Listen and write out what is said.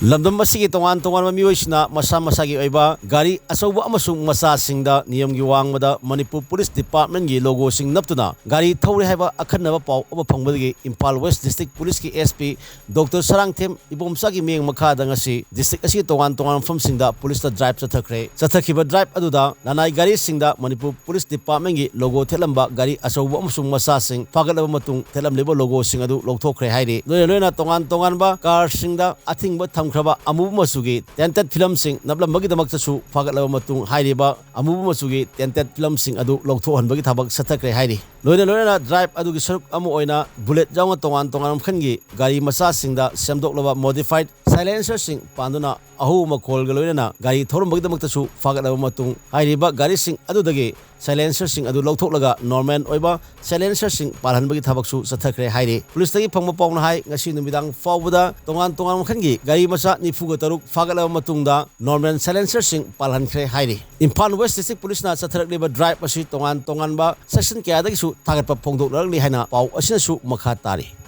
ꯂꯝꯗꯝ ꯑꯁꯤꯒꯤ ꯇꯣꯉꯥꯟ ꯇꯣꯉꯥꯟꯕ ꯃꯤꯑꯣꯏꯁꯤꯡꯅ ꯃꯁꯥ ꯃꯁꯥꯒꯤ ꯑꯣꯏꯕ ꯒꯥꯔꯤ ꯑꯆꯧꯕ ꯑꯃꯁꯨꯡ ꯃꯆꯥꯁꯤꯡꯗ ꯅꯤꯌꯝꯒꯤ ꯋꯥꯡꯃꯗ ꯃꯅꯤꯄꯨꯔ ꯄꯨꯂꯤꯁ ꯗꯤꯄꯥꯔꯠꯃꯦꯟꯠꯒꯤ ꯂꯣꯒꯣꯁꯤꯡ ꯅꯞꯇꯨꯅ ꯒꯥꯔꯤ ꯊꯧꯔꯦ ꯍꯥꯏꯕ ꯑꯈꯟꯅꯕ ꯄꯥꯎ ꯑꯃ ꯐꯪꯕꯗꯒꯤ ꯏꯝꯐꯥꯜ ꯋꯦꯁ ꯗꯤꯁꯇ꯭ꯔꯤꯛ ꯄꯨꯂꯤꯁꯀꯤ ꯑꯦꯁꯄꯤ ꯗꯣꯛꯇꯔ ꯁꯔꯥꯡꯊꯦꯝ ꯏꯕꯣꯝꯆꯥꯒꯤ ꯃꯤꯠꯌꯦꯡ ꯃꯈꯥꯗ ꯉꯁꯤ ꯗꯤꯁꯇ꯭ꯔꯤꯛ ꯑꯁꯤꯒꯤ ꯇꯣꯉꯥꯟ ꯇꯣꯉꯥꯟꯕ ꯃꯐꯝꯁꯤꯡꯗ ꯄꯨꯂꯤꯁꯅ ꯗ꯭ꯔꯥꯏꯕ ꯆꯠꯊꯈ꯭ꯔꯦ꯫ ꯆꯠꯊꯈꯤꯕ ꯗ꯭ꯔꯥꯏꯕ ꯑꯗꯨꯗ ꯂꯅꯥꯏ ꯒꯥꯔꯤꯁꯤꯡꯗ ꯃꯅꯤꯄꯨꯔ ꯄꯨꯂꯤꯁ ꯗꯤꯄꯥꯔꯠꯃꯦꯟꯠꯒꯤ ꯂꯣꯒꯣ ꯊꯦꯠꯂꯝꯕ ꯒꯥꯔꯤ ꯑꯆꯧꯕ ꯑꯃꯁꯨꯡ ꯃꯆꯥꯁꯤꯡ ꯐꯥꯒꯠꯂꯕ ꯃꯇꯨꯡ ꯊꯦꯠꯂꯝꯂꯤꯕ ꯂꯣꯒꯣꯁꯤꯡ ꯑꯗꯨ ꯂꯧꯊꯣꯛꯈ꯭ꯔꯦ ꯍꯥꯏꯔꯤ꯫ ꯂꯣꯏꯅ ꯇꯣꯉꯥꯟ ꯇꯣꯉꯥꯟꯕ ꯀꯥꯔꯁꯤꯡꯗ ꯑꯊꯤꯡꯕ ꯊꯝꯈ꯭ꯔꯕ ꯑꯃꯨꯕ ꯃꯆꯨꯒꯤ ꯇꯦꯟꯇꯦꯗ ꯐꯤꯂꯝꯁꯤꯡ ꯅꯞꯂꯝꯕꯒꯤꯗꯃꯛꯇꯁꯨ ꯐꯥꯒꯠꯂꯕ ꯃꯇꯨꯡ ꯍꯥꯏꯔꯤꯕ ꯑꯃꯨꯕ ꯃꯆꯨꯒꯤ ꯇꯦꯟꯇꯦꯗ ꯐꯤꯂꯝꯁꯤꯡ ꯑꯗꯨ ꯂꯧꯊꯣꯛꯍꯟꯕꯒꯤ ꯊꯕꯛ ꯆꯠꯊꯈ꯭ꯔꯦ ꯍꯥꯏꯔꯤ꯫ ꯂꯣꯏꯅ ꯗ꯭ꯔꯥꯏꯕ ꯑꯗꯨꯒꯤ ꯁꯔꯨꯛ ꯑꯃ ꯑꯣꯏꯅ ꯕꯨꯂꯦꯠ ꯌꯥꯎꯅ ꯇꯣꯉꯥꯟ ꯇꯣꯉꯥꯟꯕ ꯃꯈꯜꯒꯤ ꯒꯥꯔꯤ ꯃꯆꯥꯁꯤꯡꯗ ꯁꯦꯝꯗꯣꯛꯂꯕ ꯃꯣꯗꯤꯐꯥꯏꯗ ꯁꯥꯏꯂꯦꯟꯁꯔꯁꯤꯡ ꯄꯥꯟꯗꯨꯅ ꯑꯍꯧꯕ ꯃꯈꯣꯜꯒ ꯂꯣꯏꯅꯅ ꯒꯥꯔꯤ ꯊꯧꯔꯝꯕꯒꯤꯗꯃꯛꯇꯁꯨ ꯐꯥꯒꯠꯂꯕ ꯃꯇꯨꯡ ꯍꯥꯏꯔꯤꯕ ꯒꯥꯔꯤꯁꯤꯡ ꯑꯗꯨꯗꯒꯤ ꯁꯥꯏꯂꯦꯟꯁꯔꯁꯤꯡ ꯑꯗꯨ ꯂꯧꯊꯣꯛꯂꯒ ꯅꯣꯔꯃꯦꯜ ꯑꯣꯏꯕ ꯁꯥꯏꯂꯦꯟꯁꯔꯁꯤꯡ ꯄꯥꯜꯍꯟꯕꯒꯤ ꯊꯕꯛꯁꯨ ꯆꯠꯊꯈ꯭ꯔꯦ ꯍꯥꯏꯔꯤ꯫ ꯄꯨꯂꯤꯁꯇꯒꯤ ꯐꯪꯕ ꯄꯥꯎꯅ ꯍꯥꯏ ꯉꯁꯤ ꯅꯨꯃꯤꯗꯥꯡ ꯐꯥꯎꯕꯗ ꯇꯣꯉꯥꯟ ꯇꯣꯉꯥꯟꯕ ꯃꯈꯜꯒꯤ ꯒꯥꯔꯤ ꯃꯆꯥ 93 ꯐꯥꯒꯠꯂꯕ ꯃꯇꯨꯡꯗ ꯅꯣꯔꯃꯦꯜ ꯁꯥꯏꯂꯦꯟꯁꯔꯁꯤꯡ ꯄꯥꯜꯍꯟꯈ꯭ꯔꯦ ꯍꯥꯏꯔꯤ꯫ ꯏꯝꯐꯥꯜ ꯋꯦꯁ ꯗꯤꯁꯇ꯭ꯔꯤꯛ ꯄꯨꯂꯤꯁꯅ ꯆꯠꯊꯔꯛꯂꯤꯕ ꯗ꯭ꯔꯥꯏꯕ ꯑꯁꯤ ꯇꯣꯉꯥꯟ ꯇꯣꯉꯥꯟꯕ ꯁꯦꯛꯁꯟ ꯀꯌꯥꯗꯒꯤꯁꯨ ꯊꯥꯒꯠꯄ ꯐꯣꯡꯗꯣꯛꯅꯔꯛꯂꯤ ꯍꯥꯏꯅ ꯄꯥꯎ ꯑꯁꯤꯅꯁꯨ ꯃꯈꯥ ꯇꯥꯔꯤ꯫